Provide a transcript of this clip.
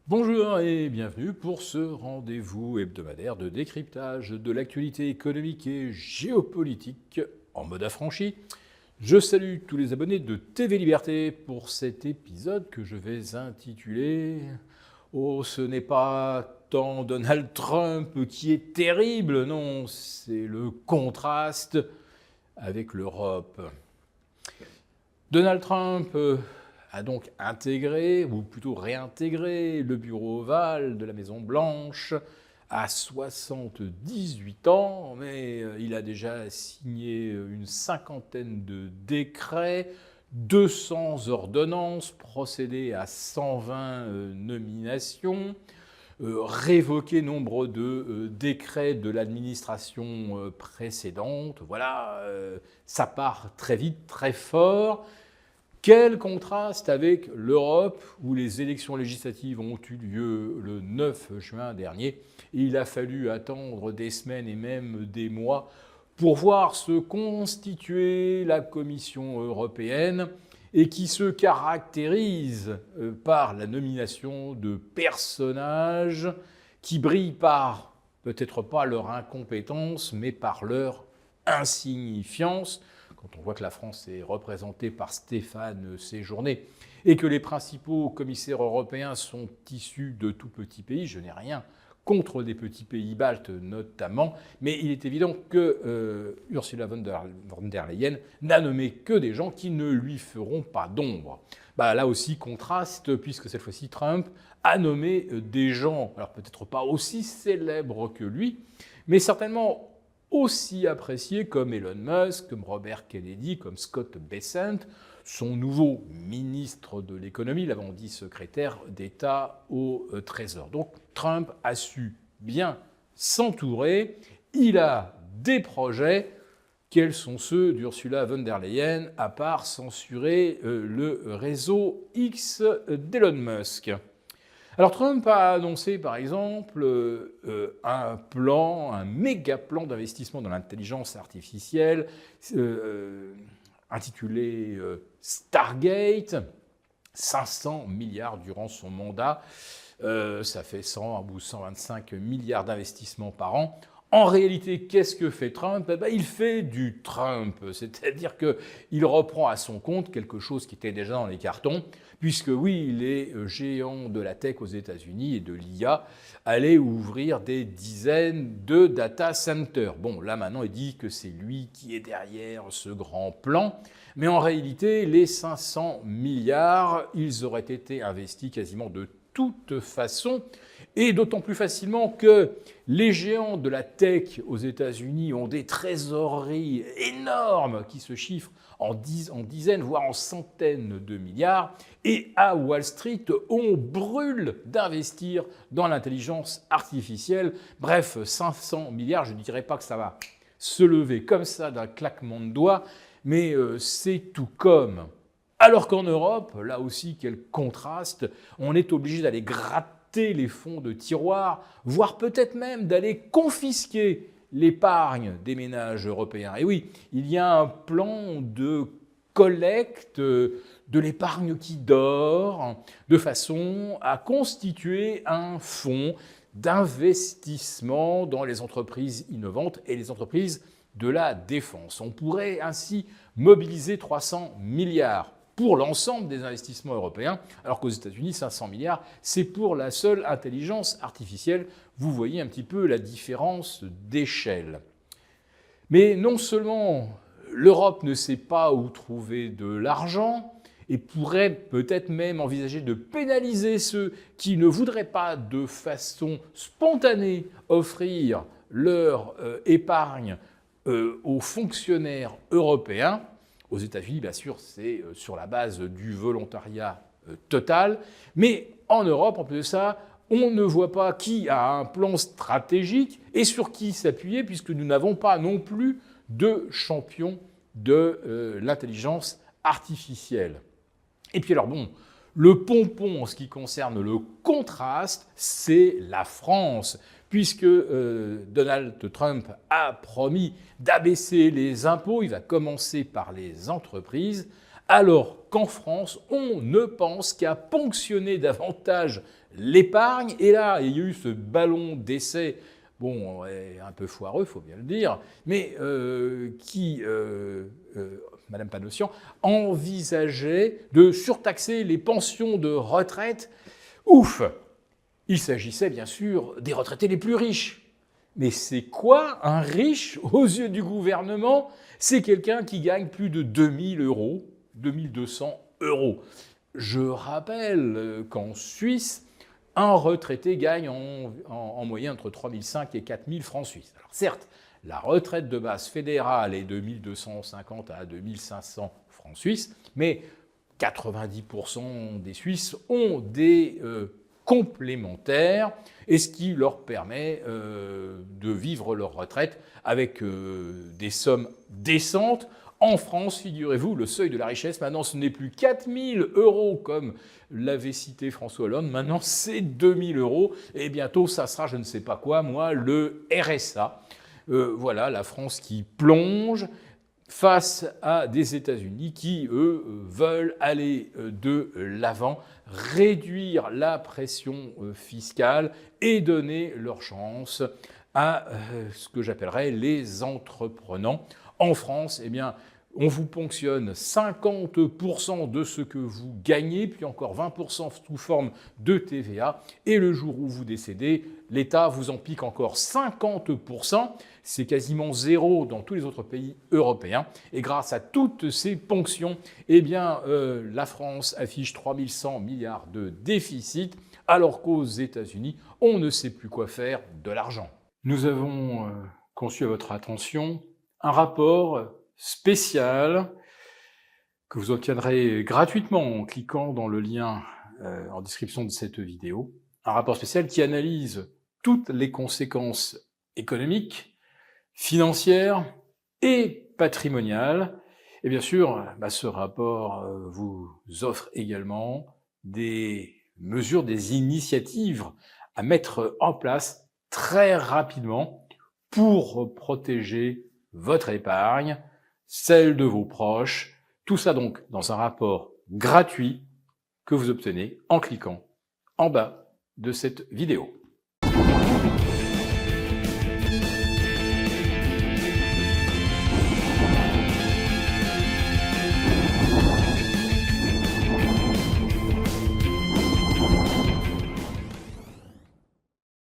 Bonjour et bienvenue pour ce rendez-vous hebdomadaire de décryptage de l'actualité économique et géopolitique en mode affranchi. Je salue tous les abonnés de TV Liberté pour cet épisode que je vais intituler « Oh, ce n'est pas tant Donald Trump qui est terrible, non, c'est le contraste avec l'Europe ». Donald Trump a donc intégré, ou plutôt réintégré, le bureau ovale de la Maison-Blanche à 78 ans, mais il a déjà signé une cinquantaine de décrets, 200 ordonnances, procédé à 120 nominations, révoqué nombre de décrets de l'administration précédente. Voilà, ça part très vite, très fort. Quel contraste avec l'Europe, où les élections législatives ont eu lieu le 9 juin dernier. Il a fallu attendre des semaines et même des mois pour voir se constituer la Commission européenne et qui se caractérise par la nomination de personnages qui brillent par, peut-être pas leur incompétence, mais par leur insignifiance. Quand on voit que la France est représentée par Stéphane Séjourné et que les principaux commissaires européens sont issus de tout petits pays, je n'ai rien contre des petits pays baltes notamment, mais il est évident que Ursula von der Leyen n'a nommé que des gens qui ne lui feront pas d'ombre. Là aussi, contraste, puisque cette fois-ci, Trump a nommé des gens, alors peut-être pas aussi célèbres que lui, mais certainement aussi appréciés comme Elon Musk, comme Robert Kennedy, comme Scott Bessent, son nouveau ministre de l'économie, l'avant dit secrétaire d'État au Trésor. Donc Trump a su bien s'entourer, il a des projets. Quels sont ceux d'Ursula von der Leyen, à part censurer le réseau X d'Elon Musk ? Alors Trump a annoncé par exemple un méga plan d'investissement dans l'intelligence artificielle intitulé Stargate, 500 milliards durant son mandat, ça fait 100 ou 125 milliards d'investissements par an. En réalité, qu'est-ce que fait Trump ? Il fait du Trump, c'est-à-dire qu'il reprend à son compte quelque chose qui était déjà dans les cartons, puisque oui, les géants de la tech aux États-Unis et de l'IA allaient ouvrir des dizaines de data centers. Bon, là maintenant, il dit que c'est lui qui est derrière ce grand plan, mais en réalité, les 500 milliards, ils auraient été investis quasiment de toute façon, et d'autant plus facilement que les géants de la tech aux États-Unis ont des trésoreries énormes qui se chiffrent en dizaines, voire en centaines de milliards. Et à Wall Street, on brûle d'investir dans l'intelligence artificielle. Bref, 500 milliards, je ne dirais pas que ça va se lever comme ça d'un claquement de doigts, mais c'est tout comme. Alors qu'en Europe, là aussi, quel contraste, on est obligé d'aller gratter les fonds de tiroir, voire peut-être même d'aller confisquer l'épargne des ménages européens. Et oui, il y a un plan de collecte de l'épargne qui dort, de façon à constituer un fonds d'investissement dans les entreprises innovantes et les entreprises de la défense. On pourrait ainsi mobiliser 300 milliards pour l'ensemble des investissements européens, alors qu'aux États-Unis, 500 milliards, c'est pour la seule intelligence artificielle. Vous voyez un petit peu la différence d'échelle. Mais non seulement l'Europe ne sait pas où trouver de l'argent et pourrait peut-être même envisager de pénaliser ceux qui ne voudraient pas de façon spontanée offrir leur épargne aux fonctionnaires européens. Aux États-Unis, bien sûr, c'est sur la base du volontariat total. Mais en Europe, en plus de ça, on ne voit pas qui a un plan stratégique et sur qui s'appuyer, puisque nous n'avons pas non plus de champion de l'intelligence artificielle. Et puis alors bon, le pompon en ce qui concerne le contraste, c'est la France, puisque Donald Trump a promis d'abaisser les impôts. Il va commencer par les entreprises alors qu'en France, on ne pense qu'à ponctionner davantage l'épargne. Et là, il y a eu ce ballon d'essai, bon, un peu foireux, il faut bien le dire, mais Madame Panossian, envisageait de surtaxer les pensions de retraite. Ouf! Il s'agissait bien sûr des retraités les plus riches. Mais c'est quoi un riche aux yeux du gouvernement? C'est quelqu'un qui gagne plus de 2000 euros, 2200 euros. Je rappelle qu'en Suisse, un retraité gagne en moyenne entre 3005 et 4000 francs suisses. Alors certes, la retraite de base fédérale est de 1250 à 2500 francs suisses, mais 90% des Suisses ont des complémentaires, et ce qui leur permet de vivre leur retraite avec des sommes décentes. En France, figurez-vous, le seuil de la richesse, maintenant, ce n'est plus 4000 euros comme l'avait cité François Hollande, maintenant c'est 2000 euros, et bientôt ça sera, je ne sais pas quoi, moi, le RSA. Voilà, la France qui plonge face à des États-Unis qui, eux, veulent aller de l'avant, réduire la pression fiscale et donner leur chance à ce que j'appellerais les entreprenants. En France, eh bien, on vous ponctionne 50% de ce que vous gagnez, puis encore 20% sous forme de TVA, et le jour où vous décédez, l'État vous en pique encore 50%, c'est quasiment zéro dans tous les autres pays européens, et grâce à toutes ces ponctions, eh bien, la France affiche 3100 milliards de déficit, alors qu'aux États-Unis, on ne sait plus quoi faire de l'argent. Nous avons conçu à votre attention un rapport spécial que vous obtiendrez gratuitement en cliquant dans le lien en description de cette vidéo. Un rapport spécial qui analyse toutes les conséquences économiques, financières et patrimoniales. Et bien sûr, ce rapport vous offre également des mesures, des initiatives à mettre en place très rapidement pour protéger votre épargne, celle de vos proches. Tout ça donc dans un rapport gratuit que vous obtenez en cliquant en bas de cette vidéo.